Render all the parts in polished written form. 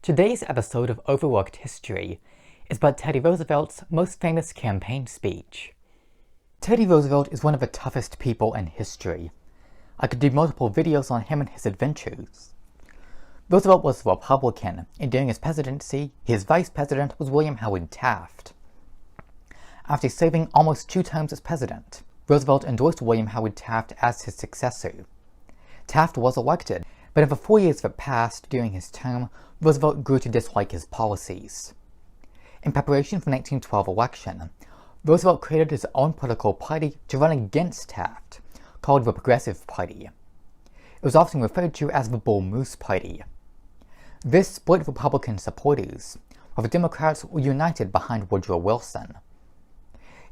Today's episode of Overlooked History is about Teddy Roosevelt's most famous campaign speech. Teddy Roosevelt is one of the toughest people in history. I could do multiple videos on him and his adventures. Roosevelt was a Republican, and during his presidency, his vice president was William Howard Taft. After serving almost 2 terms as president, Roosevelt endorsed William Howard Taft as his successor. Taft was elected, but in the 4 years that passed during his term, Roosevelt grew to dislike his policies. In preparation for the 1912 election, Roosevelt created his own political party to run against Taft, called the Progressive Party. It was often referred to as the Bull Moose Party. This split Republican supporters, while the Democrats were united behind Woodrow Wilson.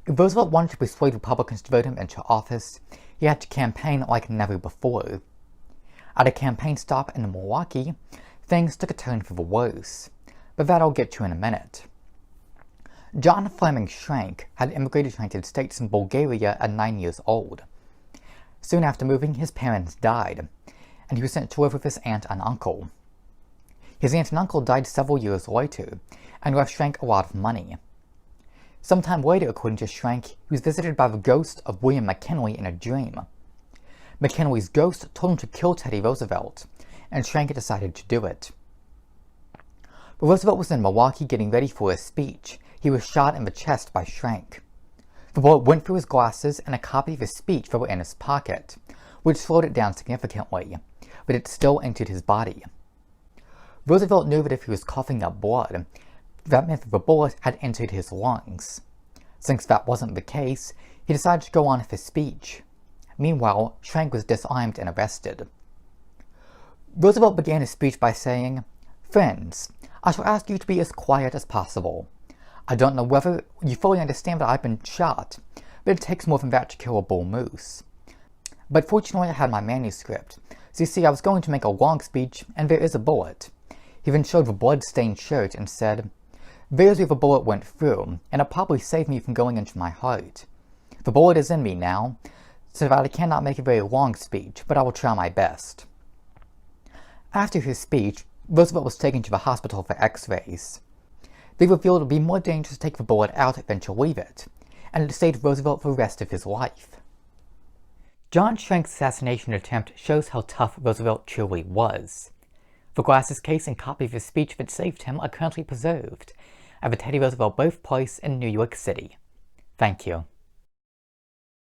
If Roosevelt wanted to persuade Republicans to vote him into office, he had to campaign like never before. At a campaign stop in Milwaukee, things took a turn for the worse, but that I'll get to in a minute. John Fleming Schrank had immigrated to the United States from Bulgaria at 9 years old. Soon after moving, his parents died, and he was sent to live with his aunt and uncle. His aunt and uncle died several years later, and left Schrank a lot of money. Sometime later, according to Schrank, he was visited by the ghost of William McKinley in a dream. McKinley's ghost told him to kill Teddy Roosevelt, and Schrank decided to do it. But Roosevelt was in Milwaukee getting ready for his speech. He was shot in the chest by Schrank. The bullet went through his glasses, and a copy of his speech fell in his pocket, which slowed it down significantly, but it still entered his body. Roosevelt knew that if he was coughing up blood, that meant that the bullet had entered his lungs. Since that wasn't the case, he decided to go on with his speech. Meanwhile, Schrank was disarmed and arrested. Roosevelt began his speech by saying, "Friends, I shall ask you to be as quiet as possible. I don't know whether you fully understand that I've been shot, but it takes more than that to kill a bull moose. But fortunately I had my manuscript, so you see I was going to make a long speech, and there is a bullet." He then showed the blood-stained shirt and said, "There's where the bullet went through, and it probably saved me from going into my heart. The bullet is in me now, so that I cannot make a very long speech, but I will try my best." After his speech, Roosevelt was taken to the hospital for x-rays. They revealed it would be more dangerous to take the bullet out than to leave it, and it stayed with Roosevelt for the rest of his life. John Schrank's assassination attempt shows how tough Roosevelt truly was. The glasses case and copy of his speech that saved him are currently preserved at the Teddy Roosevelt birthplace in New York City. Thank you.